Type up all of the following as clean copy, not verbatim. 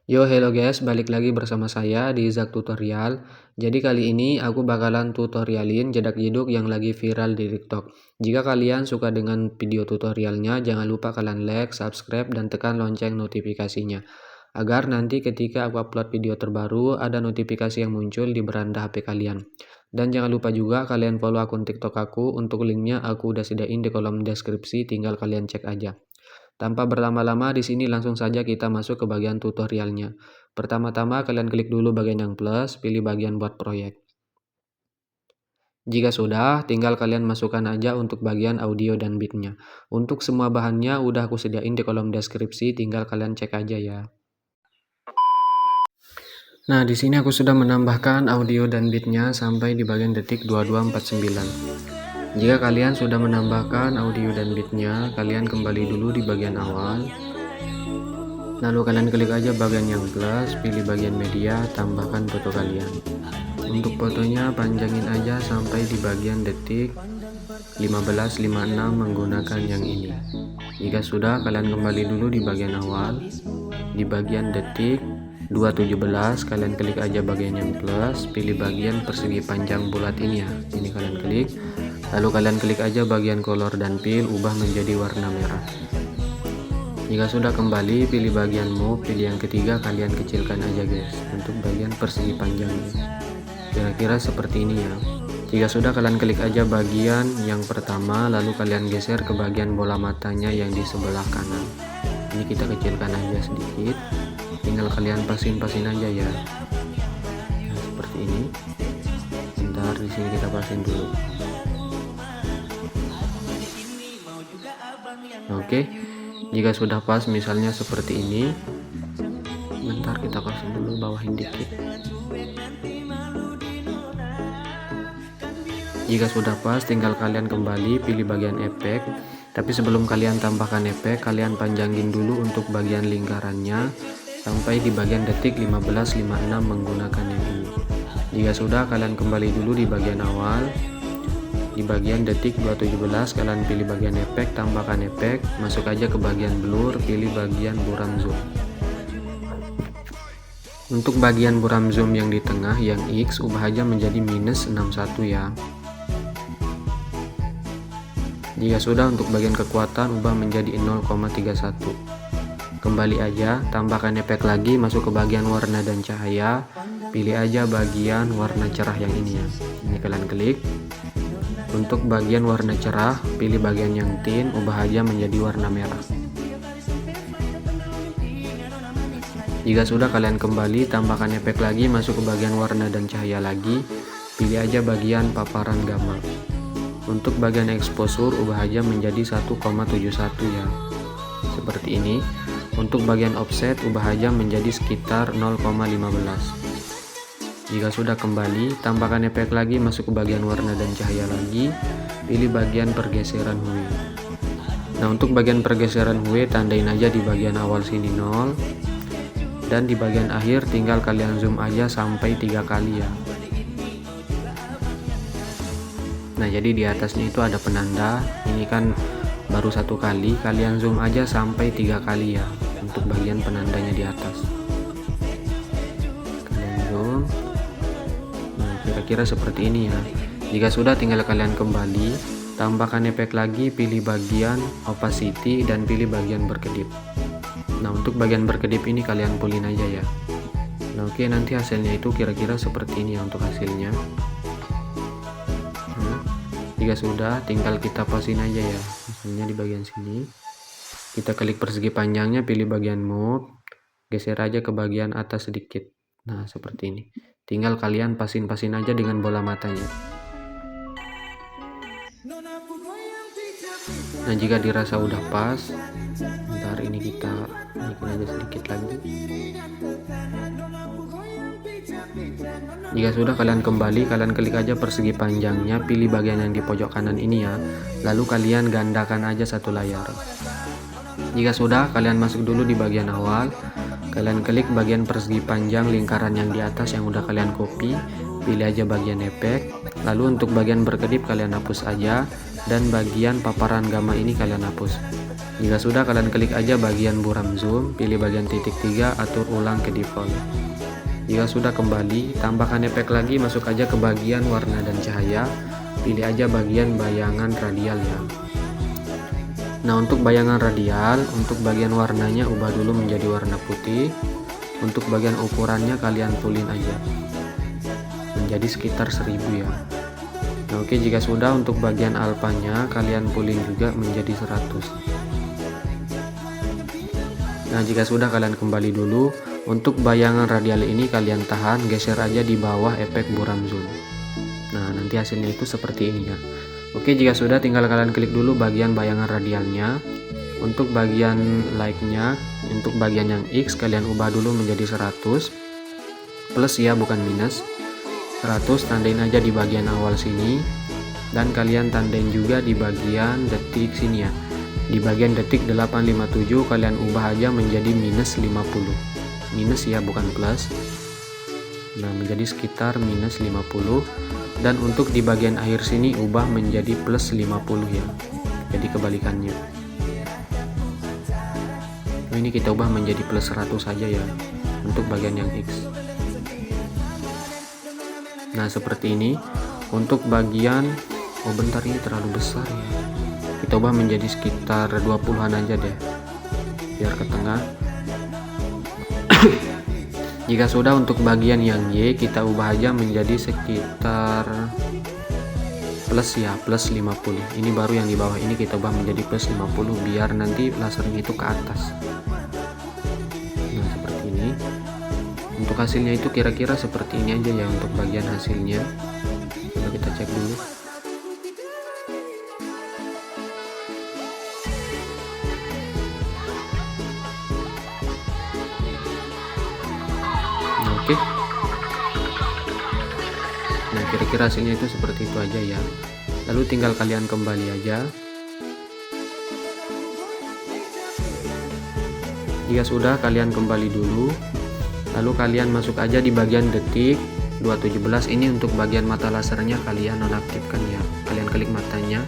Yo, hello guys, balik lagi bersama saya di Izak Tutorial. Jadi kali ini aku bakalan tutorialin jedak-jeduk yang lagi viral di TikTok. Jika kalian suka dengan video tutorialnya, jangan lupa kalian like, subscribe, dan tekan lonceng notifikasinya. Agar nanti ketika aku upload video terbaru, ada notifikasi yang muncul di beranda HP kalian. Dan jangan lupa juga kalian follow akun TikTok aku, untuk linknya aku udah sediain di kolom deskripsi, tinggal kalian cek aja. Tanpa berlama-lama, di sini langsung saja kita masuk ke bagian tutorialnya. Pertama-tama kalian klik dulu bagian yang plus, pilih bagian buat proyek. Jika sudah, tinggal kalian masukkan aja untuk bagian audio dan beatnya. Untuk semua bahannya udah aku sediain di kolom deskripsi, tinggal kalian cek aja ya. Nah, di sini aku sudah menambahkan audio dan beatnya sampai di bagian detik 2249. Jika kalian sudah menambahkan audio dan beatnya, kalian kembali dulu di bagian awal. Lalu kalian klik aja bagian yang plus, pilih bagian media, tambahkan foto kalian. Untuk fotonya panjangin aja sampai di bagian detik 1556 menggunakan yang ini. Jika sudah, kalian kembali dulu di bagian awal. Di bagian detik 217 kalian klik aja bagian yang plus, pilih bagian persegi panjang bulat ini ya. Ini kalian klik. Lalu kalian klik aja bagian color dan fill, ubah menjadi warna merah. Jika sudah kembali, pilih bagian move, pilih yang ketiga, kalian kecilkan aja guys untuk bagian persegi panjangnya. Kira-kira seperti ini ya. Jika sudah, kalian klik aja bagian yang pertama, lalu kalian geser ke bagian bola matanya yang di sebelah kanan. Ini kita kecilkan aja sedikit. Tinggal kalian pasin-pasin aja ya. Nah, seperti ini. Bentar, di sini kita pasin dulu. Oke. Jika sudah pas misalnya seperti ini, bentar kita pasin dulu, bawahin dikit. Jika sudah pas, tinggal kalian kembali pilih bagian efek. Tapi sebelum kalian tambahkan efek, kalian panjangin dulu untuk bagian lingkarannya sampai di bagian detik 1556 menggunakan yang ini. Jika sudah, kalian kembali dulu di bagian awal. Di bagian detik 217 kalian pilih bagian efek, tambahkan efek, masuk aja ke bagian blur, pilih bagian buram zoom. Untuk bagian buram zoom yang di tengah yang X, ubah aja menjadi -61 ya. Jika sudah, untuk bagian kekuatan ubah menjadi 0,31. Kembali aja, tambahkan efek lagi, masuk ke bagian warna dan cahaya, pilih aja bagian warna cerah yang ini ya. Ini kalian klik. Untuk bagian warna cerah, pilih bagian yang tint, ubah aja menjadi warna merah. Jika sudah, kalian kembali, tambahkan efek lagi, masuk ke bagian warna dan cahaya lagi, pilih aja bagian paparan gamma. Untuk bagian exposure, ubah aja menjadi 1,71 ya. Seperti ini. Untuk bagian offset, ubah aja menjadi sekitar 0,15. Jika sudah kembali, tambahkan efek lagi, masuk ke bagian warna dan cahaya lagi, pilih bagian pergeseran hue. Nah, untuk bagian pergeseran hue tandain aja di bagian awal sini 0, dan di bagian akhir tinggal kalian zoom aja sampai 3 kali ya. Nah, jadi di atasnya itu ada penanda, ini kan baru 1 kali, kalian zoom aja sampai 3 kali ya untuk bagian penandanya di atas. Kalian zoom. Nah, kira-kira seperti ini ya. Jika sudah, tinggal kalian kembali, tambahkan efek lagi, pilih bagian opacity dan pilih bagian berkedip. Nah, untuk bagian berkedip ini kalian pulin aja ya. Nah, oke, nanti hasilnya itu kira-kira seperti ini ya untuk hasilnya. Nah, jika sudah, tinggal kita pasin aja ya. Misalnya di bagian sini, kita klik persegi panjangnya, pilih bagian move, geser aja ke bagian atas sedikit. Nah, seperti ini. Tinggal kalian pasin-pasin aja dengan bola matanya. Nah, jika dirasa udah pas, ntar ini kita naikin aja sedikit lagi. Jika sudah, kalian kembali, kalian klik aja persegi panjangnya, pilih bagian yang di pojok kanan ini ya. Lalu kalian gandakan aja satu layar. Jika sudah, kalian masuk dulu di bagian awal. Kalian klik bagian persegi panjang lingkaran yang di atas yang udah kalian copy, pilih aja bagian efek. Lalu untuk bagian berkedip kalian hapus aja, dan bagian paparan gamma ini kalian hapus. Jika sudah, kalian klik aja bagian buram zoom, pilih bagian titik 3, atur ulang ke default. Jika sudah kembali, tambahkan efek lagi, masuk aja ke bagian warna dan cahaya, pilih aja bagian bayangan radial ya. Nah, untuk bayangan radial, untuk bagian warnanya ubah dulu menjadi warna putih. Untuk bagian ukurannya kalian pulin aja menjadi sekitar 1000 ya. Nah, oke, jika sudah, untuk bagian alpanya kalian pulin juga menjadi 100. Nah, jika sudah, kalian kembali dulu. Untuk bayangan radial ini kalian tahan, geser aja di bawah efek buram zoom. Nah, nanti hasilnya itu seperti ini ya. Oke, jika sudah, tinggal kalian klik dulu bagian bayangan radialnya. Untuk bagian like-nya, untuk bagian yang X kalian ubah dulu menjadi 100 plus ya, bukan minus. 100 tandain aja di bagian awal sini, dan kalian tandain juga di bagian detik sini ya. Di bagian detik 857 kalian ubah aja menjadi minus 50. Minus ya, bukan plus. Nah, menjadi sekitar minus 50. Dan untuk di bagian akhir sini ubah menjadi plus 50 ya. Jadi kebalikannya. Nah, ini kita ubah menjadi plus 100 saja ya untuk bagian yang X. Nah, seperti ini. Untuk bagian, oh bentar, ini terlalu besar ya. Kita ubah menjadi sekitar 20-an aja deh, biar ke tengah. Jika sudah, untuk bagian yang Y kita ubah aja menjadi sekitar plus ya, plus 50. Ini baru yang di bawah ini kita ubah menjadi plus 50 biar nanti lasernya itu ke atas. Nah, seperti ini. Untuk hasilnya itu kira-kira seperti ini aja ya untuk bagian hasilnya. Coba kita cek dulu. Oke. Nah, kira-kira hasilnya itu seperti itu aja ya. Lalu tinggal kalian kembali aja. Jika sudah, kalian kembali dulu. Lalu kalian masuk aja di bagian detik 217. Ini untuk bagian mata lasernya kalian nonaktifkan ya. Kalian klik matanya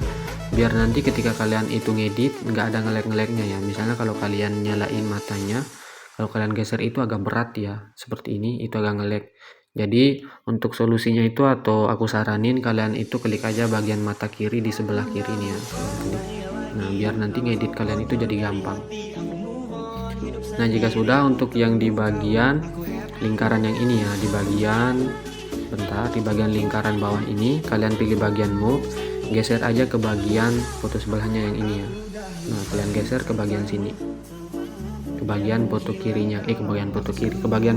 biar nanti ketika kalian itu ngedit nggak ada ngelek-ngeleknya ya. Misalnya kalau kalian nyalain matanya, kalau kalian geser itu agak berat ya, seperti ini, itu agak ngelek. Jadi untuk solusinya itu, atau aku saranin kalian itu klik aja bagian mata kiri di sebelah kiri nih ya. Nah, biar nanti ngedit kalian itu jadi gampang. Nah, jika sudah, untuk yang di bagian lingkaran yang ini ya, di bagian lingkaran bawah ini kalian pilih bagian move, geser aja ke bagian foto sebelahnya yang ini ya. Nah, kalian geser ke bagian sini, ke bagian foto kirinya, ke bagian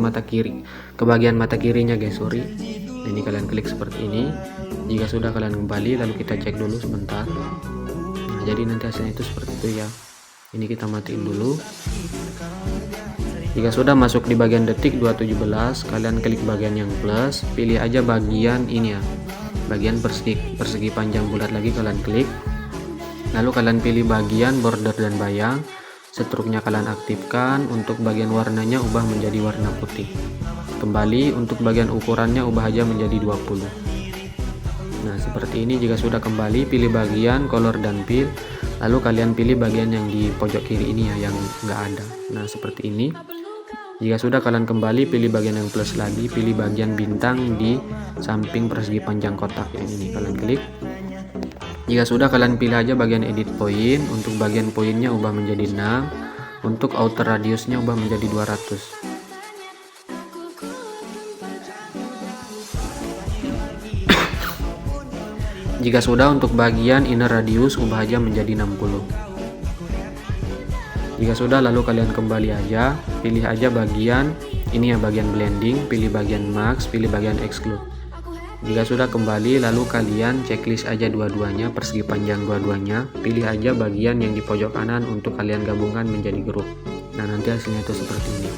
mata kirinya guys, sorry. Nah, ini kalian klik seperti ini. Jika sudah, kalian kembali, lalu kita cek dulu sebentar. Nah, jadi nanti hasilnya itu seperti itu ya. Ini kita matiin dulu. Jika sudah, masuk di bagian detik 217, kalian klik bagian yang plus, pilih aja bagian ini ya, bagian persegi panjang bulat lagi kalian klik. Lalu kalian pilih bagian border dan bayang. Struknya kalian aktifkan. Untuk bagian warnanya ubah menjadi warna putih. Kembali, untuk bagian ukurannya ubah aja menjadi 20. Nah, seperti ini. Jika sudah, kembali, pilih bagian color dan fill. Lalu kalian pilih bagian yang di pojok kiri ini ya, yang nggak ada. Nah, seperti ini. Jika sudah, kalian kembali, pilih bagian yang plus lagi, pilih bagian bintang di samping persegi panjang kotak yang ini, kalian klik. Jika sudah, kalian pilih aja bagian edit point. Untuk bagian poinnya ubah menjadi 6. Untuk outer radiusnya ubah menjadi 200. Jika sudah, untuk bagian inner radius ubah aja menjadi 60. Jika sudah, lalu kalian kembali aja, pilih aja bagian ini ya, bagian blending, pilih bagian max, pilih bagian exclude. Jika sudah, kembali, lalu kalian checklist aja dua-duanya, persegi panjang dua-duanya, pilih aja bagian yang di pojok kanan untuk kalian gabungkan menjadi grup. Nah, nanti hasilnya itu seperti ini.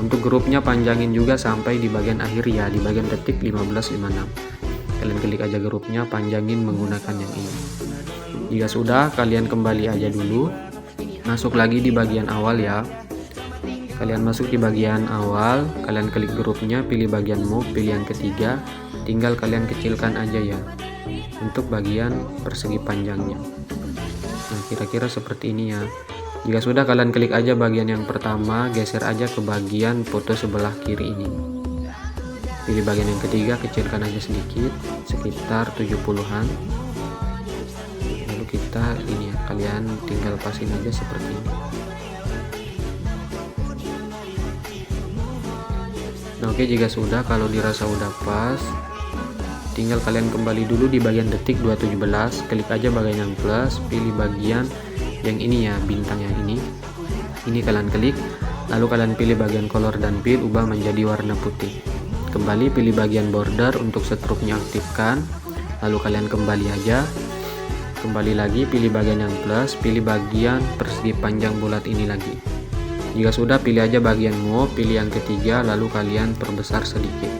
Untuk grupnya panjangin juga sampai di bagian akhir ya, di bagian detik 1556. Kalian klik aja grupnya, panjangin menggunakan yang ini. Jika sudah, kalian kembali aja dulu, masuk lagi di bagian awal ya. Kalian masuk di bagian awal, kalian klik grupnya, pilih bagian move, pilih yang ketiga, tinggal kalian kecilkan aja ya untuk bagian persegi panjangnya. Nah, kira-kira seperti ini ya. Jika sudah, kalian klik aja bagian yang pertama, geser aja ke bagian foto sebelah kiri ini. Pilih bagian yang ketiga, kecilkan aja sedikit, sekitar 70-an. Lalu kita ini ya, kalian tinggal pasin aja seperti ini. Nah oke, jika sudah, kalau dirasa udah pas, tinggal kalian kembali dulu di bagian detik 217, klik aja bagian yang plus, pilih bagian yang ini ya, bintang yang ini kalian klik, lalu kalian pilih bagian color dan fill, ubah menjadi warna putih. Kembali pilih bagian border, untuk struknya aktifkan, lalu kalian kembali aja, kembali lagi pilih bagian yang plus, pilih bagian persegi panjang bulat ini lagi. Jika sudah, pilih aja bagian move, pilih yang ketiga, lalu kalian perbesar sedikit.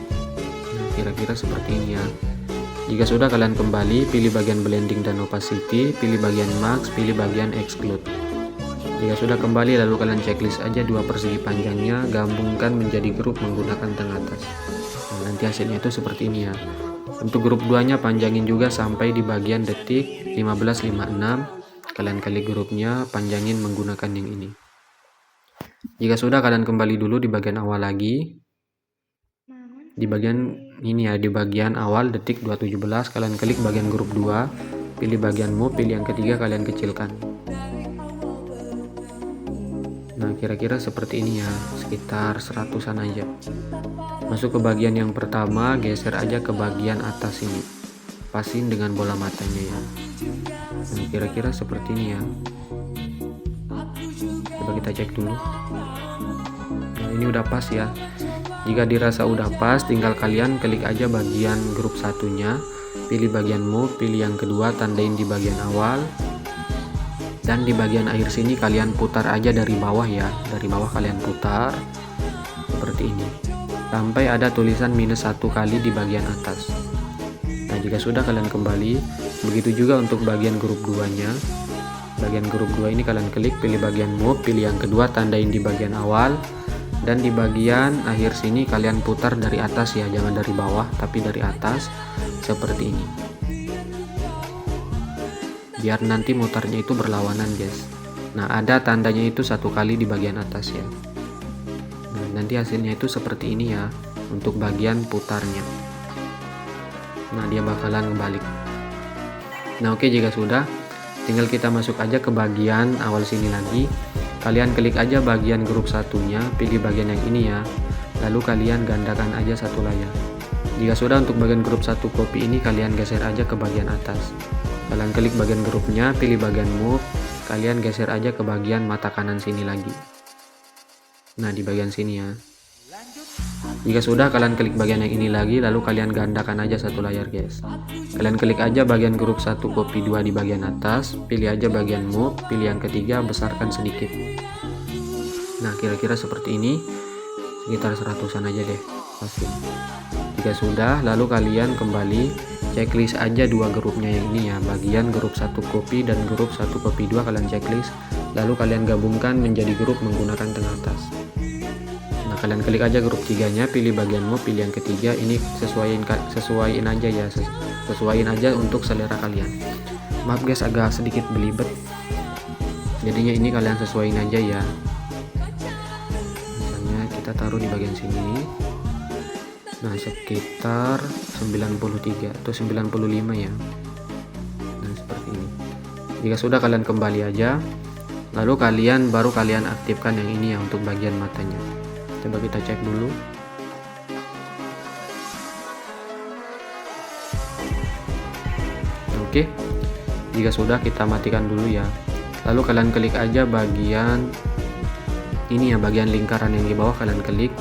Nah, kira-kira seperti ini ya. Jika sudah, kalian kembali pilih bagian blending dan opacity, pilih bagian max, pilih bagian exclude. Jika sudah kembali, lalu kalian checklist aja dua persegi panjangnya, gabungkan menjadi grup menggunakan tengah atas. Nah, nanti hasilnya itu seperti ini ya. Untuk grup 2 nya panjangin juga sampai di bagian detik 15.56, kalian klik grupnya, panjangin menggunakan yang ini. Jika sudah, kalian kembali dulu di bagian awal lagi, di bagian ini ya, di bagian awal detik 217, kalian klik bagian grup 2, pilih bagian move, pilih yang ketiga, kalian kecilkan. Nah kira-kira seperti ini ya, sekitar 100-an aja. Masuk ke bagian yang pertama, geser aja ke bagian atas ini, pasin dengan bola matanya ya. Nah kira-kira seperti ini ya. Coba kita cek dulu. Nah ini udah pas ya. Jika dirasa udah pas, tinggal kalian klik aja bagian grup satunya, pilih bagian move, pilih yang kedua, tandain di bagian awal, dan di bagian akhir sini kalian putar aja dari bawah ya, dari bawah kalian putar seperti ini sampai ada tulisan -1 kali di bagian atas. Nah jika sudah, kalian kembali, begitu juga untuk bagian grup 2 nya. Bagian grup 2 ini kalian klik, pilih bagian move, pilih yang kedua, tandain di bagian awal, dan di bagian akhir sini kalian putar dari atas ya, jangan dari bawah tapi dari atas seperti ini, biar nanti mutarnya itu berlawanan guys. Nah ada tandanya itu 1 kali di bagian atas ya. Nah nanti hasilnya itu seperti ini ya untuk bagian putarnya. Nah dia bakalan kebalik. Nah oke, jika sudah, tinggal kita masuk aja ke bagian awal sini lagi, kalian klik aja bagian grup satunya, pilih bagian yang ini ya, lalu kalian gandakan aja satu layar. Jika sudah, untuk bagian grup 1 copy ini kalian geser aja ke bagian atas, kalian klik bagian grupnya, pilih bagian move, kalian geser aja ke bagian mata kanan sini lagi. Nah di bagian sini ya. Jika sudah, kalian klik bagian yang ini lagi, lalu kalian gandakan aja satu layar guys. Kalian klik aja bagian grup 1 copy 2 di bagian atas, pilih aja bagian move, pilih yang ketiga, besarkan sedikit. Nah kira-kira seperti ini, sekitar 100-an aja deh pasti. Jika sudah, lalu kalian kembali checklist aja dua grupnya yang ini ya, bagian grup 1 copy dan grup 1 copy 2 kalian checklist, lalu kalian gabungkan menjadi grup menggunakan tengah atas. Nah kalian klik aja grup 3 nya, pilih bagian move, pilih yang ketiga, ini sesuaiin aja ya, sesuaiin aja untuk selera kalian. Maaf guys, agak sedikit belibet, jadinya ini kalian sesuaiin aja ya. Misalnya kita taruh di bagian sini, nah sekitar 93 atau 95 ya. Nah seperti ini. Jika sudah, kalian kembali aja, lalu baru kalian aktifkan yang ini ya untuk bagian matanya. Coba kita cek dulu. Oke, jika sudah, kita matikan dulu ya, lalu kalian klik aja bagian ini ya, bagian lingkaran yang di bawah kalian klik,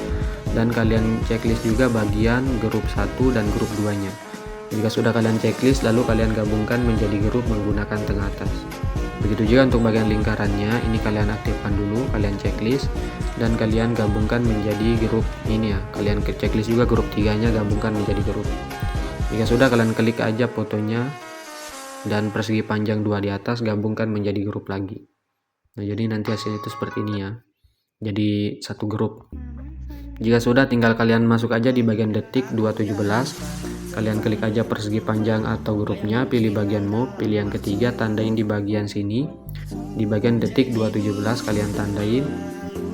dan kalian checklist juga bagian grup 1 dan grup 2 nya. Jika sudah kalian checklist, lalu kalian gabungkan menjadi grup menggunakan tengah atas. Begitu juga untuk bagian lingkarannya, ini kalian aktifkan dulu, kalian checklist, dan kalian gabungkan menjadi grup ini ya, kalian checklist juga grup 3 nya, gabungkan menjadi grup. Jika sudah, kalian klik aja fotonya dan persegi panjang 2 di atas, gabungkan menjadi grup lagi. Nah jadi nanti hasilnya itu seperti ini ya, jadi satu grup. Jika sudah, tinggal kalian masuk aja di bagian detik 217, kalian klik aja persegi panjang atau grupnya, pilih bagian move, pilih yang ketiga, tandain di bagian sini. Di bagian detik 2.17 kalian tandain,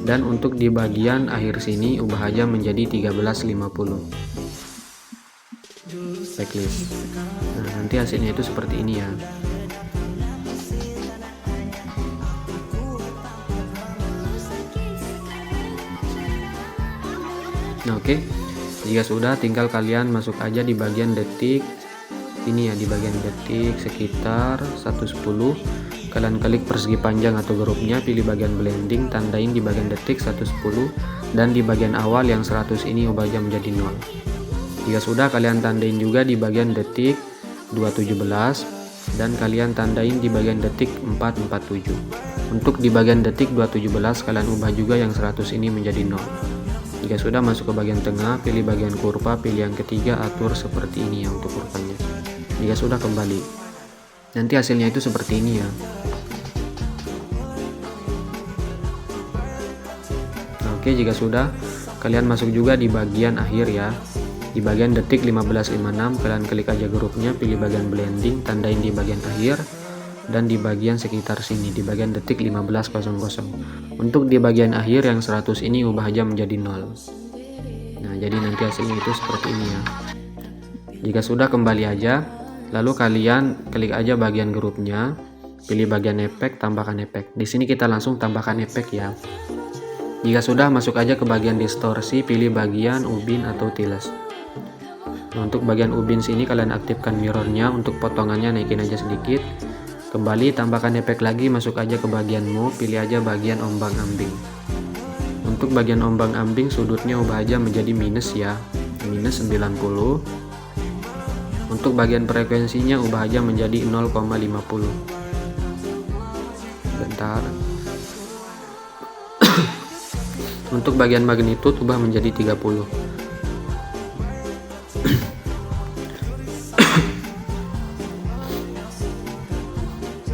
dan untuk di bagian akhir sini ubah aja menjadi 13.50 backlist. Nah, nanti hasilnya itu seperti ini ya. Nah, oke. Jika sudah, tinggal kalian masuk aja di bagian detik ini ya, di bagian detik sekitar 110. Kalian klik persegi panjang atau grupnya, pilih bagian blending, tandain di bagian detik 110, dan di bagian awal yang 100 ini ubah aja menjadi 0. Jika sudah, kalian tandain juga di bagian detik 2.17, dan kalian tandain di bagian detik 4.47. Untuk di bagian detik 2.17 kalian ubah juga yang 100 ini menjadi 0. Jika sudah, masuk ke bagian tengah, pilih bagian kurva, pilih yang ketiga, atur seperti ini ya untuk kurvanya. Jika sudah, kembali. Nanti hasilnya itu seperti ini ya. Oke, jika sudah, kalian masuk juga di bagian akhir ya. Di bagian detik 15.56 kalian klik aja grupnya, pilih bagian blending, tandain di bagian akhir, dan di bagian sekitar sini di bagian detik 15.00. Untuk di bagian akhir yang 100 ini ubah aja menjadi 0. Nah, jadi nanti hasilnya itu seperti ini ya. Jika sudah, kembali aja, lalu kalian klik aja bagian grupnya, pilih bagian efek, tambahkan efek. Di sini kita langsung tambahkan efek ya. Jika sudah, masuk aja ke bagian distorsi, pilih bagian ubin atau tiles. Nah, untuk bagian ubin sini kalian aktifkan mirrornya, untuk potongannya naikin aja sedikit. Kembali, tambahkan efek lagi, masuk aja ke bagian move, pilih aja bagian ombang-ambing. Untuk bagian ombang-ambing sudutnya ubah aja menjadi minus ya, minus 90. Untuk bagian frekuensinya ubah aja menjadi 0,50. Bentar. Untuk bagian magnitude ubah menjadi 30.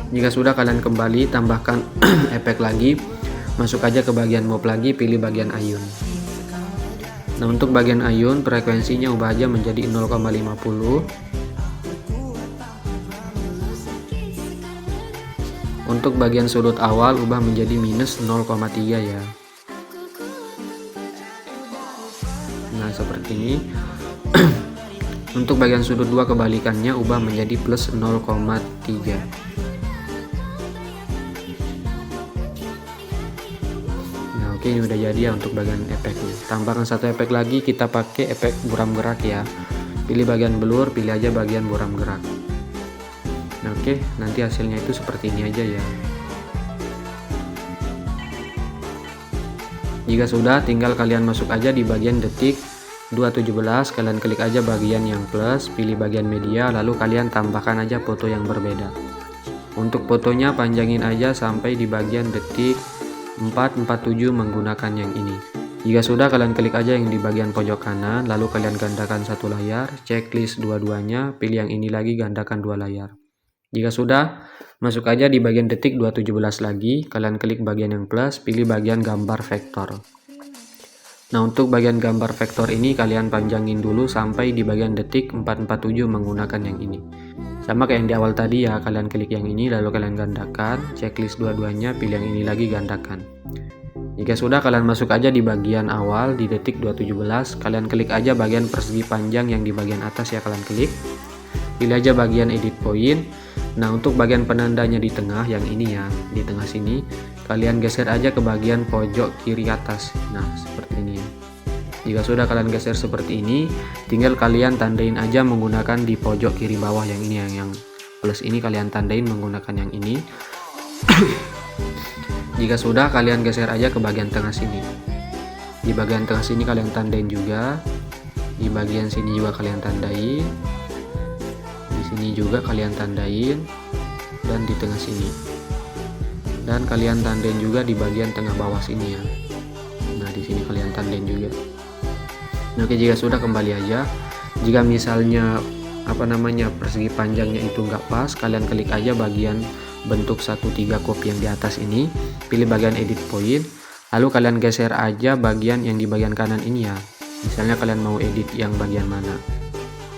Jika sudah, kalian kembali, tambahkan efek lagi, masuk aja ke bagian move lagi, pilih bagian ayun. Nah, untuk bagian ayun frekuensinya ubah aja menjadi 0,50. Untuk bagian sudut awal ubah menjadi minus 0,3 ya. Nah, seperti ini. Untuk bagian sudut 2 kebalikannya ubah menjadi plus 0,3. Oke, ini udah jadi ya untuk bagian efeknya. Tambahkan satu efek lagi, kita pakai efek buram gerak ya. Pilih bagian blur, pilih aja bagian buram gerak. Nah, oke, nanti hasilnya itu seperti ini aja ya. Jika sudah, tinggal kalian masuk aja di bagian detik 2.17, kalian klik aja bagian yang plus, pilih bagian media, lalu kalian tambahkan aja foto yang berbeda. Untuk fotonya panjangin aja sampai di bagian detik 447 menggunakan yang ini. Jika sudah, kalian klik aja yang di bagian pojok kanan, lalu kalian gandakan satu layar, checklist dua-duanya, pilih yang ini lagi, gandakan 2 layar. Jika sudah, masuk aja di bagian detik 2.17 lagi, kalian klik bagian yang plus, pilih bagian gambar vektor. Nah, untuk bagian gambar vektor ini kalian panjangin dulu sampai di bagian detik 447 menggunakan yang ini. Sama kayak yang di awal tadi ya, kalian klik yang ini lalu kalian gandakan, checklist dua-duanya, pilih yang ini lagi, gandakan. Jika sudah, kalian masuk aja di bagian awal di detik 2.17, kalian klik aja bagian persegi panjang yang di bagian atas ya, kalian klik. Pilih aja bagian edit point. Nah, untuk bagian penandanya di tengah yang ini ya, di tengah sini, kalian geser aja ke bagian pojok kiri atas. Nah, seperti ini ya. Jika sudah kalian geser seperti ini, tinggal kalian tandain aja menggunakan di pojok kiri bawah yang ini, yang plus ini kalian tandain menggunakan yang ini. Jika sudah, kalian geser aja ke bagian tengah sini. Di bagian tengah sini kalian tandain juga. Di bagian sini juga kalian tandain. Di sini juga kalian tandain, dan di tengah sini. Dan kalian tandain juga di bagian tengah bawah sini ya. Nah, di sini kalian tandain juga. Oke, jika sudah, kembali aja. Jika misalnya persegi panjangnya itu nggak pas, kalian klik aja bagian bentuk 1/3 copy yang di atas ini, pilih bagian edit point, lalu kalian geser aja bagian yang di bagian kanan ini ya. Misalnya kalian mau edit yang bagian mana.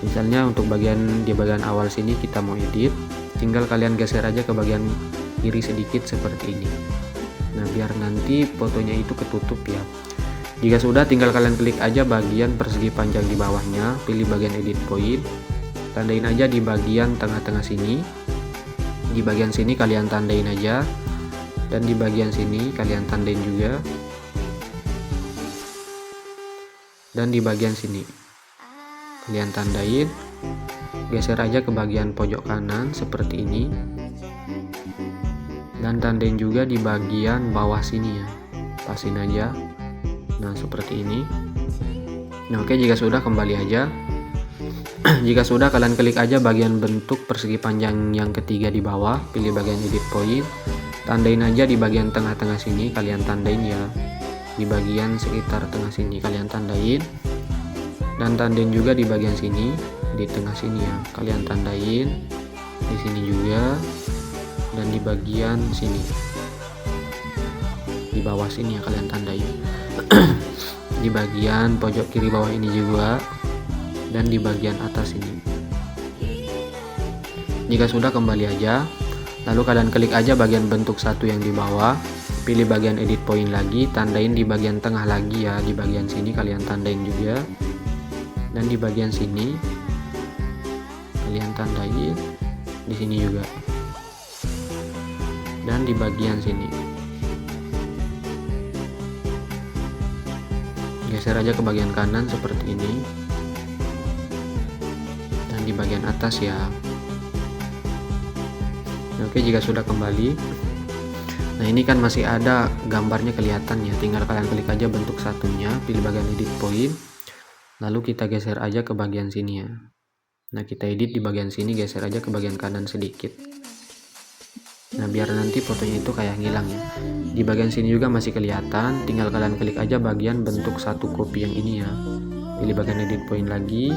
Misalnya untuk di bagian awal sini kita mau edit, tinggal kalian geser aja ke bagian kiri sedikit seperti ini. Nah, biar nanti fotonya itu ketutup ya. Jika sudah, tinggal kalian klik aja bagian persegi panjang di bawahnya, pilih bagian edit point, tandain aja di bagian tengah-tengah sini. Di bagian sini kalian tandain aja, dan di bagian sini kalian tandain juga, dan di bagian sini kalian tandain. Geser aja ke bagian pojok kanan seperti ini, dan tandain juga di bagian bawah sini ya, pasin aja. Nah, seperti ini. Nah, oke, jika sudah kembali aja. Jika sudah, kalian klik aja bagian bentuk persegi panjang yang ketiga di bawah, pilih bagian edit point, tandain aja di bagian tengah-tengah sini, kalian tandain ya. Di bagian sekitar tengah sini kalian tandain, dan tandain juga di bagian sini, di tengah sini ya, kalian tandain. Di sini juga, dan di bagian sini, di bawah sini ya kalian tandain. Di bagian pojok kiri bawah ini juga, dan di bagian atas ini. Jika sudah, kembali aja, lalu kalian klik aja bagian bentuk satu yang di bawah, pilih bagian edit point lagi, tandain di bagian tengah lagi ya, di bagian sini kalian tandain juga, dan di bagian sini kalian tandain, di sini juga, dan di bagian sini. Geser aja ke bagian kanan seperti ini, dan di bagian atas ya. Oke, jika sudah kembali, nah ini kan masih ada gambarnya kelihatan ya, tinggal kalian klik aja bentuk satunya, pilih bagian edit point, lalu kita geser aja ke bagian sini ya. Nah, kita edit di bagian sini, geser aja ke bagian kanan sedikit. Nah, biar nanti fotonya itu kayak ngilang ya. Di bagian sini juga masih kelihatan, tinggal kalian klik aja bagian bentuk satu kopi yang ini ya, pilih bagian edit point lagi,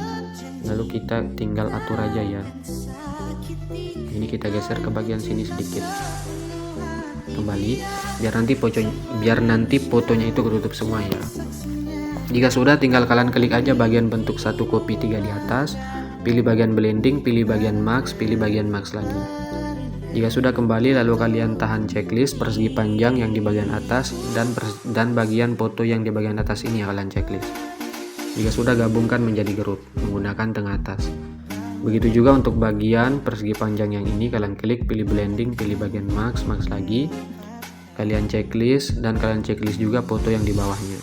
lalu kita tinggal atur aja ya. Ini kita geser ke bagian sini sedikit, kembali, biar nanti fotonya itu ketutup semua ya. Jika sudah, tinggal kalian klik aja bagian bentuk satu kopi 3 di atas, pilih bagian blending, pilih bagian max, pilih bagian max lagi. Jika sudah kembali, lalu kalian tahan checklist persegi panjang yang di bagian atas, dan bagian foto yang di bagian atas ini ya kalian checklist. Jika sudah, gabungkan menjadi grup menggunakan tengah atas. Begitu juga untuk bagian persegi panjang yang ini, kalian klik, pilih blending, pilih bagian max lagi, kalian checklist, dan kalian checklist juga foto yang di bawahnya.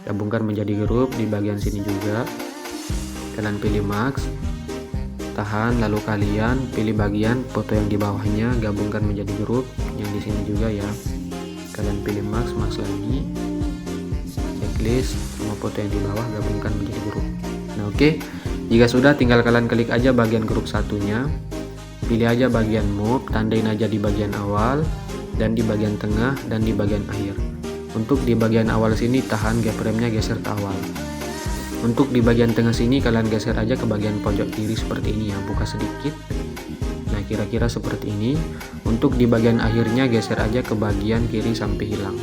Gabungkan menjadi grup di bagian sini juga, kalian pilih max, tahan, lalu kalian pilih bagian foto yang di bawahnya, gabungkan menjadi grup yang di sini juga ya, kalian pilih max lagi, checklist sama foto yang di bawah, gabungkan menjadi grup. Nah, oke, jika sudah, tinggal kalian klik aja bagian grup satunya, pilih aja bagian move, tandain aja di bagian awal, dan di bagian tengah, dan di bagian akhir. Untuk di bagian awal sini, tahan keyframe-nya geser ke awal. Untuk di bagian tengah sini, kalian geser aja ke bagian pojok kiri seperti ini ya, buka sedikit. Nah, kira-kira seperti ini. Untuk di bagian akhirnya, geser aja ke bagian kiri sampai hilang.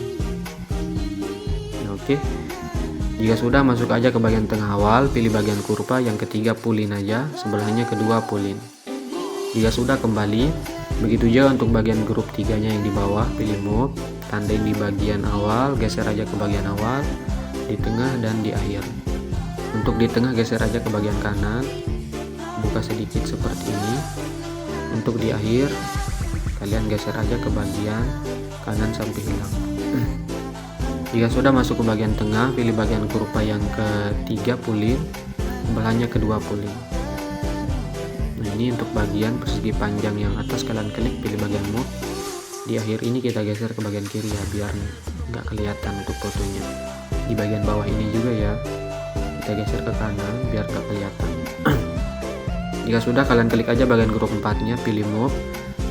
Nah, oke. Jika sudah, masuk aja ke bagian tengah awal, pilih bagian kurva yang ketiga, pulin aja, sebelahnya kedua pulin. Jika sudah, kembali. Begitu juga untuk bagian grup 3-nya yang di bawah, pilih move, tandain di bagian awal, geser aja ke bagian awal, di tengah, dan di akhir. Untuk di tengah, geser aja ke bagian kanan, buka sedikit seperti ini. Untuk di akhir, kalian geser aja ke bagian kanan sampai hilang. Jika sudah, masuk ke bagian tengah, pilih bagian kurva yang ketiga, pulin, sebelahnya kedua pulin. Nah, ini untuk bagian persegi panjang yang atas, kalian klik, pilih bagian move. Di akhir ini kita geser ke bagian kiri ya, biar nggak kelihatan untuk fotonya. Di bagian bawah ini juga ya, kita geser ke kanan biar gak kelihatan. Jika sudah, kalian klik aja bagian grup 4-nya, pilih move,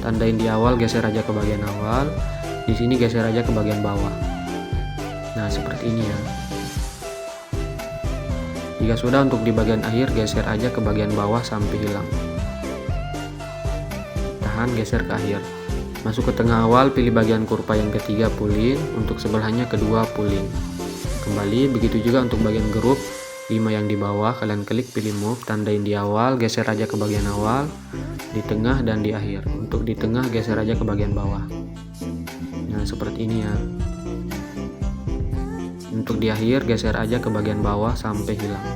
tandain di awal, geser aja ke bagian awal, di sini geser aja ke bagian bawah. Nah, seperti ini ya. Jika sudah, untuk di bagian akhir, geser aja ke bagian bawah sampai hilang. Tahan, geser ke akhir. Masuk ke tengah awal, pilih bagian kurva yang ketiga, pulin, untuk sebelahnya kedua pulin. Kembali, begitu juga untuk bagian grup, 5 yang di bawah, kalian klik pilih move, tandain di awal, geser aja ke bagian awal, di tengah dan di akhir. Untuk di tengah geser aja ke bagian bawah. Nah, seperti ini ya. Untuk di akhir geser aja ke bagian bawah sampai hilang.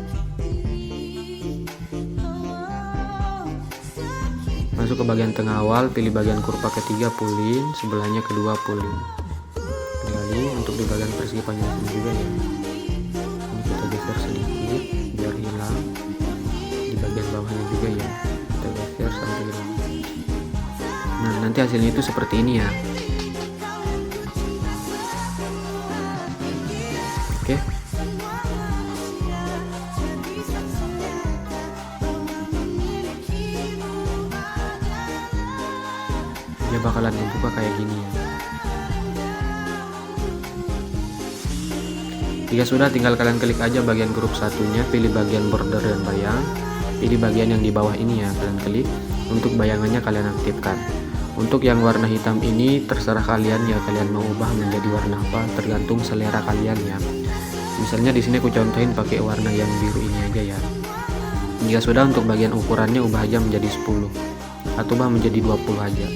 Masuk ke bagian tengah awal, pilih bagian kurva ketiga, pulin, sebelahnya kedua, pulin. Kembali untuk di bagian persegi panjang sini juga ya. Ini kita geser sedikit biar hilang. Di bagian bawahnya juga ya, kita geser sampai hilang. Nah, nanti hasilnya itu seperti ini ya. Oke. Dia bakalan dibuka kayak gini ya. Jika sudah, tinggal kalian klik aja bagian grup satunya, pilih bagian border dan bayang, pilih bagian yang di bawah ini ya, kalian klik. Untuk bayangannya kalian aktifkan. Untuk yang warna hitam ini terserah kalian ya, kalian mau ubah menjadi warna apa, tergantung selera kalian ya. Misalnya di sini aku contohin pakai warna yang biru ini aja ya. Jika sudah, untuk bagian ukurannya ubah aja menjadi 10 atau ubah menjadi 20 aja.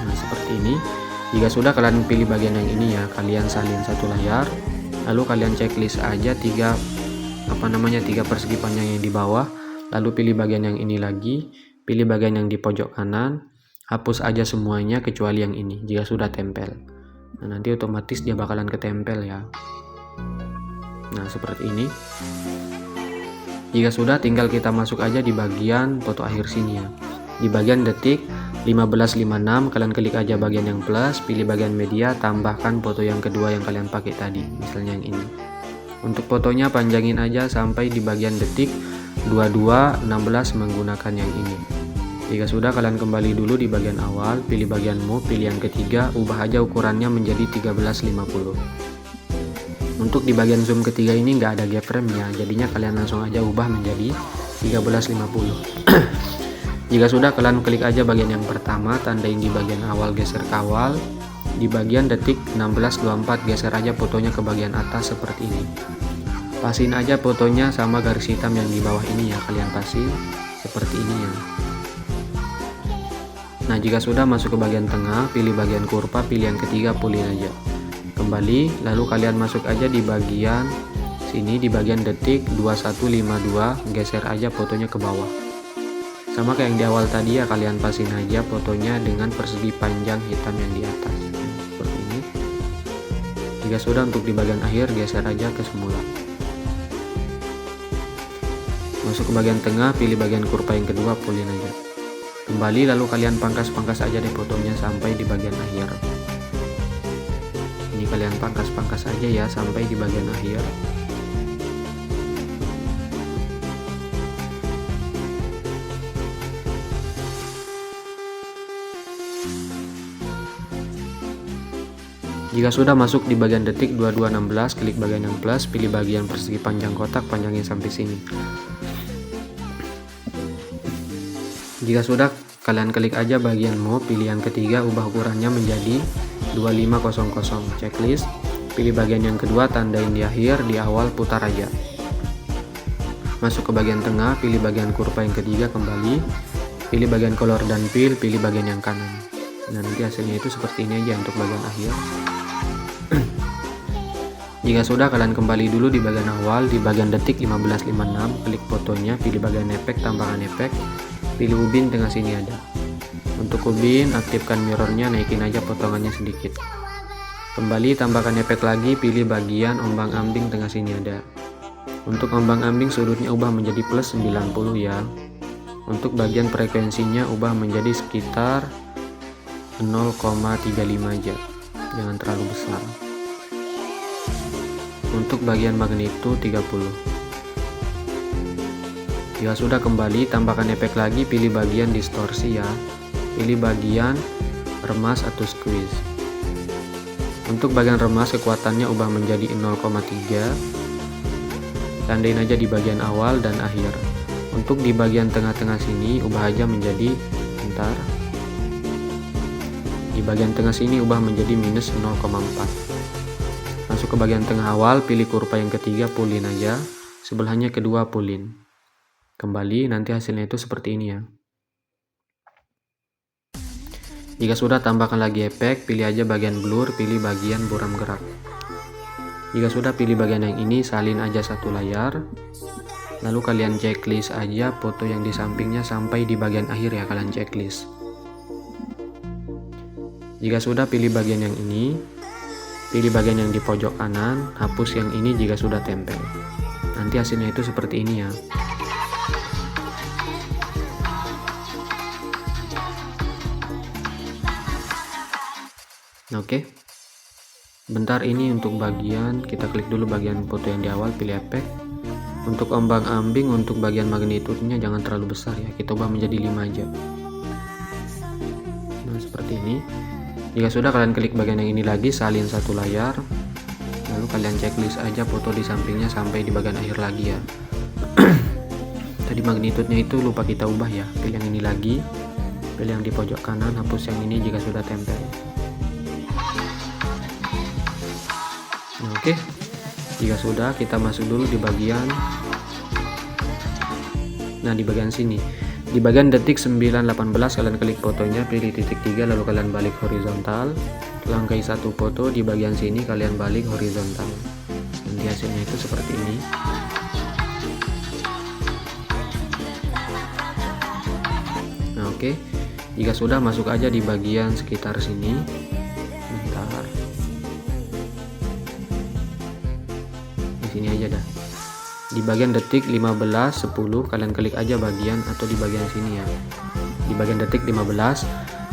Nah, seperti ini. Jika sudah, kalian pilih bagian yang ini ya, kalian salin satu layar, lalu kalian checklist aja tiga persegi panjang yang di bawah, lalu pilih bagian yang ini lagi, pilih bagian yang di pojok kanan, hapus aja semuanya kecuali yang ini jika sudah tempel. Nah, nanti otomatis dia bakalan ketempel ya. Nah, seperti ini. Jika sudah, tinggal kita masuk aja di bagian foto akhir sini ya. Di bagian detik 1556, kalian klik aja bagian yang plus, pilih bagian media, tambahkan foto yang kedua yang kalian pakai tadi, misalnya yang ini. Untuk fotonya panjangin aja sampai di bagian detik 2216 menggunakan yang ini. Jika sudah, kalian kembali dulu di bagian awal, pilih bagian move, pilih yang ketiga, ubah aja ukurannya menjadi 1350. Untuk di bagian zoom ketiga ini nggak ada gap frame ya, jadinya kalian langsung aja ubah menjadi 1350. Jika sudah, kalian klik aja bagian yang pertama, tandain di bagian awal, geser ke awal. Di bagian detik 1624 geser aja fotonya ke bagian atas seperti ini. Pasin aja fotonya sama garis hitam yang di bawah ini ya, kalian pasin seperti ini ya. Nah, jika sudah, masuk ke bagian tengah, pilih bagian kurva, pilih yang ketiga, pulin aja. Kembali, lalu kalian masuk aja di bagian sini, di bagian detik 2152, geser aja fotonya ke bawah. Sama kayak yang di awal tadi ya, kalian pasin aja fotonya dengan persegi panjang hitam yang di atas. Seperti ini. Jika sudah, untuk di bagian akhir geser aja ke semula. Masuk ke bagian tengah, pilih bagian kurva yang kedua, pulin aja. Kembali, lalu kalian pangkas-pangkas aja deh fotonya sampai di bagian akhir. Ini kalian pangkas-pangkas aja ya sampai di bagian akhir. Jika sudah, masuk di bagian detik 2216, klik bagian yang plus, pilih bagian persegi panjang kotak, panjangin sampai sini. Jika sudah, kalian klik aja bagian move, pilih yang ketiga, ubah ukurannya menjadi 2500, checklist, pilih bagian yang kedua, tandain di akhir, di awal putar aja. Masuk ke bagian tengah, pilih bagian kurva yang ketiga, kembali, pilih bagian color dan fill, pilih bagian yang kanan. Nah, nanti hasilnya itu seperti ini aja untuk bagian akhir. Jika sudah, kalian kembali dulu di bagian awal, di bagian detik 1556, klik fotonya, pilih bagian efek, tambahkan efek, pilih ubin tengah sini ada. Untuk ubin, aktifkan mirrornya, naikin aja potongannya sedikit. Kembali, tambahkan efek lagi, pilih bagian ombang-ambing tengah sini ada. Untuk ombang-ambing sudutnya ubah menjadi plus 90 ya. Untuk bagian frekuensinya ubah menjadi sekitar 0,35 aja, jangan terlalu besar. Untuk bagian magnitude 30. Jika sudah, kembali, tambahkan efek lagi, pilih bagian distorsi ya. Pilih bagian remas atau squeeze. Untuk bagian remas, kekuatannya ubah menjadi 0,3. Tandain aja di bagian awal dan akhir. Untuk di bagian tengah-tengah sini ubah aja menjadi di bagian tengah sini ubah menjadi minus 0,4. Masuk ke bagian tengah awal, pilih kurva yang ketiga, pulin aja. sebelahnya kedua pull-in. Kembali, nanti hasilnya itu seperti ini ya. Jika sudah, tambahkan lagi efek, pilih aja bagian blur, pilih bagian buram gerak. Jika sudah, pilih bagian yang ini, salin aja satu layar. Lalu kalian checklist aja foto yang di sampingnya sampai di bagian akhir ya, kalian checklist. Jika sudah, pilih bagian yang ini, pilih bagian yang di pojok kanan, hapus yang ini jika sudah tempel. Nanti hasilnya itu seperti ini ya. Oke. Bentar, ini untuk bagian, kita klik dulu bagian foto yang di awal, pilih efek. Untuk ombang-ambing, untuk bagian magnitude-nya jangan terlalu besar ya, kita ubah menjadi 5 aja. Nah, seperti ini. Jika sudah, kalian klik bagian yang ini lagi, salin satu layar. Lalu kalian checklist aja foto di sampingnya sampai di bagian akhir lagi ya. Tadi magnitude-nya itu lupa kita ubah ya, pilih yang ini lagi, pilih yang di pojok kanan, hapus yang ini jika sudah tempel. Nah, oke. Jika sudah, kita masuk dulu di bagian, nah di bagian sini, di bagian detik 9:18 kalian klik fotonya, pilih titik 3, lalu kalian balik horizontal, langkai satu foto di bagian sini, kalian balik horizontal. Nanti hasilnya itu seperti ini. Nah, oke. Jika sudah, masuk aja di bagian sekitar sini. Bentar. Sini aja dah, di bagian detik 15:10 kalian klik aja bagian, atau di bagian sini ya, di bagian detik 15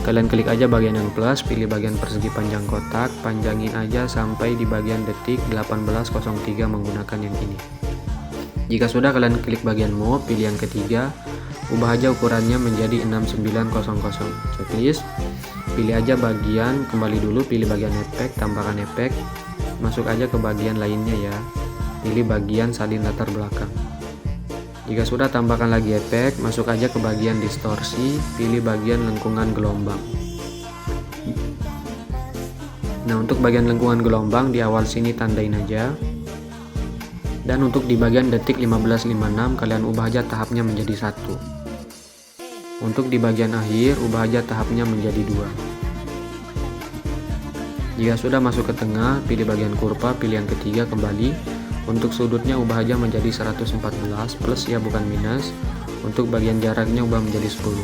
kalian klik aja bagian yang plus, pilih bagian persegi panjang kotak, panjangin aja sampai di bagian detik 18:03 menggunakan yang ini. Jika sudah, kalian klik bagian move, pilih yang ketiga, ubah aja ukurannya menjadi 6900. Checklist, pilih aja bagian, kembali dulu, pilih bagian efek, tambahkan efek, masuk aja ke bagian lainnya ya, pilih bagian salin latar belakang. Jika sudah, tambahkan lagi efek, masuk aja ke bagian distorsi, pilih bagian lengkungan gelombang. Nah, untuk bagian lengkungan gelombang di awal sini tandain aja. Dan untuk di bagian detik 15:56 kalian ubah aja tahapnya menjadi 1. Untuk di bagian akhir ubah aja tahapnya menjadi 2. Jika sudah, masuk ke tengah, pilih bagian kurva, pilih yang ketiga, kembali. Untuk sudutnya ubah aja menjadi 114 plus ya, bukan minus. Untuk bagian jaraknya ubah menjadi 10.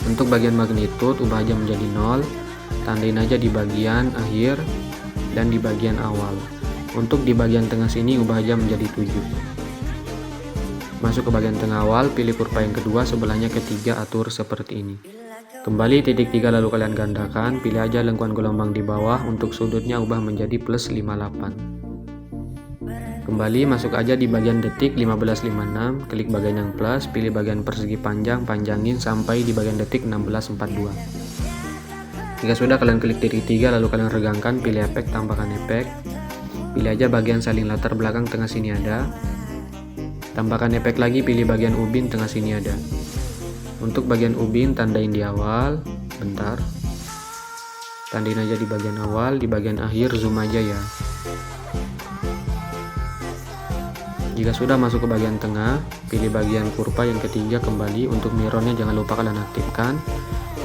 Untuk bagian magnitude ubah aja menjadi 0. Tandain aja di bagian akhir dan di bagian awal. Untuk di bagian tengah sini ubah aja menjadi 7. Masuk ke bagian tengah awal, pilih kurva yang kedua, sebelahnya ketiga, atur seperti ini. Kembali titik 3, lalu kalian gandakan, pilih aja lengkungan gelombang di bawah. Untuk sudutnya ubah menjadi plus 58. Kembali, masuk aja di bagian detik 15:56, klik bagian yang plus, pilih bagian persegi panjang, panjangin sampai di bagian detik 16:42. Jika sudah, kalian klik titik 3, lalu kalian regangkan, pilih efek, tambahkan efek, pilih aja bagian salin latar belakang, tengah sini ada, tambahkan efek lagi, pilih bagian ubin, tengah sini ada. Untuk bagian ubin tandain di awal, bentar, tandain aja di bagian awal, di bagian akhir zoom aja ya. Jika sudah, masuk ke bagian tengah, pilih bagian kurva yang ketiga, kembali. Untuk mirrornya jangan lupa kalian aktifkan,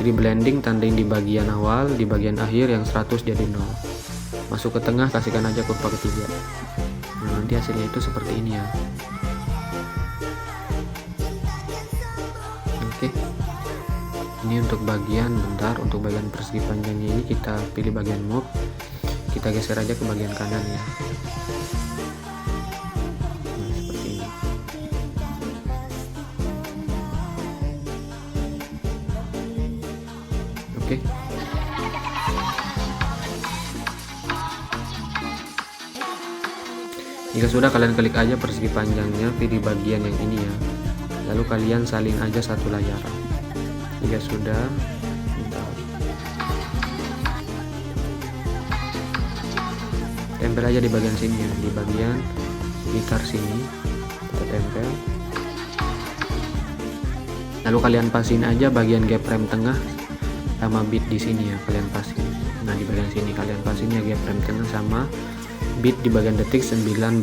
pilih blending, tandain di bagian awal, di bagian akhir yang 100 jadi 0. Masuk ke tengah, kasihkan aja kurva ketiga. Nah, nanti hasilnya itu seperti ini ya. Oke, ini untuk bagian, bentar, untuk bagian persegi panjangnya ini kita pilih bagian move, kita geser aja ke bagian kanan ya. Oke. Jika sudah, kalian klik aja persegi panjangnya, pilih bagian yang ini ya. Lalu kalian salin aja satu layar. Jika sudah, bentar, tempel aja di bagian sini ya, di bagian sekitar sini kita tempel. Lalu kalian pasin aja bagian gap frame tengah sama bit di sini ya, kalian pasin. Nah, di bagian sini kalian pasin ya gap frame tengah sama bit di bagian detik 1918.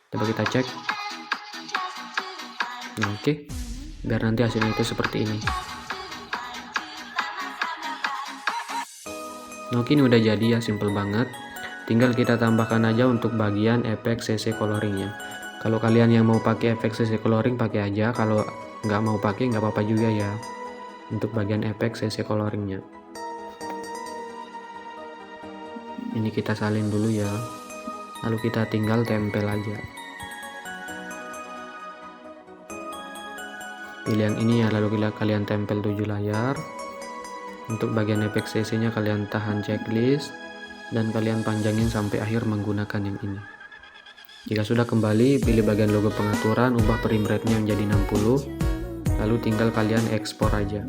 Coba kita cek. Nah, oke. Biar nanti hasilnya itu seperti ini. Nah, oke, ini udah jadi ya, simple banget. Tinggal kita tambahkan aja untuk bagian efek CC coloringnya. Kalau kalian yang mau pakai efek CC coloring pakai aja, kalau nggak mau pakai nggak apa-apa juga ya. Untuk bagian efek CC coloringnya, ini kita salin dulu ya, lalu kita tinggal tempel aja. Pilih yang ini ya, lalu kalian tempel 7 layar. Untuk bagian efek CC nya kalian tahan checklist dan kalian panjangin sampai akhir menggunakan yang ini. Jika sudah kembali, pilih bagian logo pengaturan, ubah frame rate nya menjadi 60, lalu tinggal kalian ekspor aja.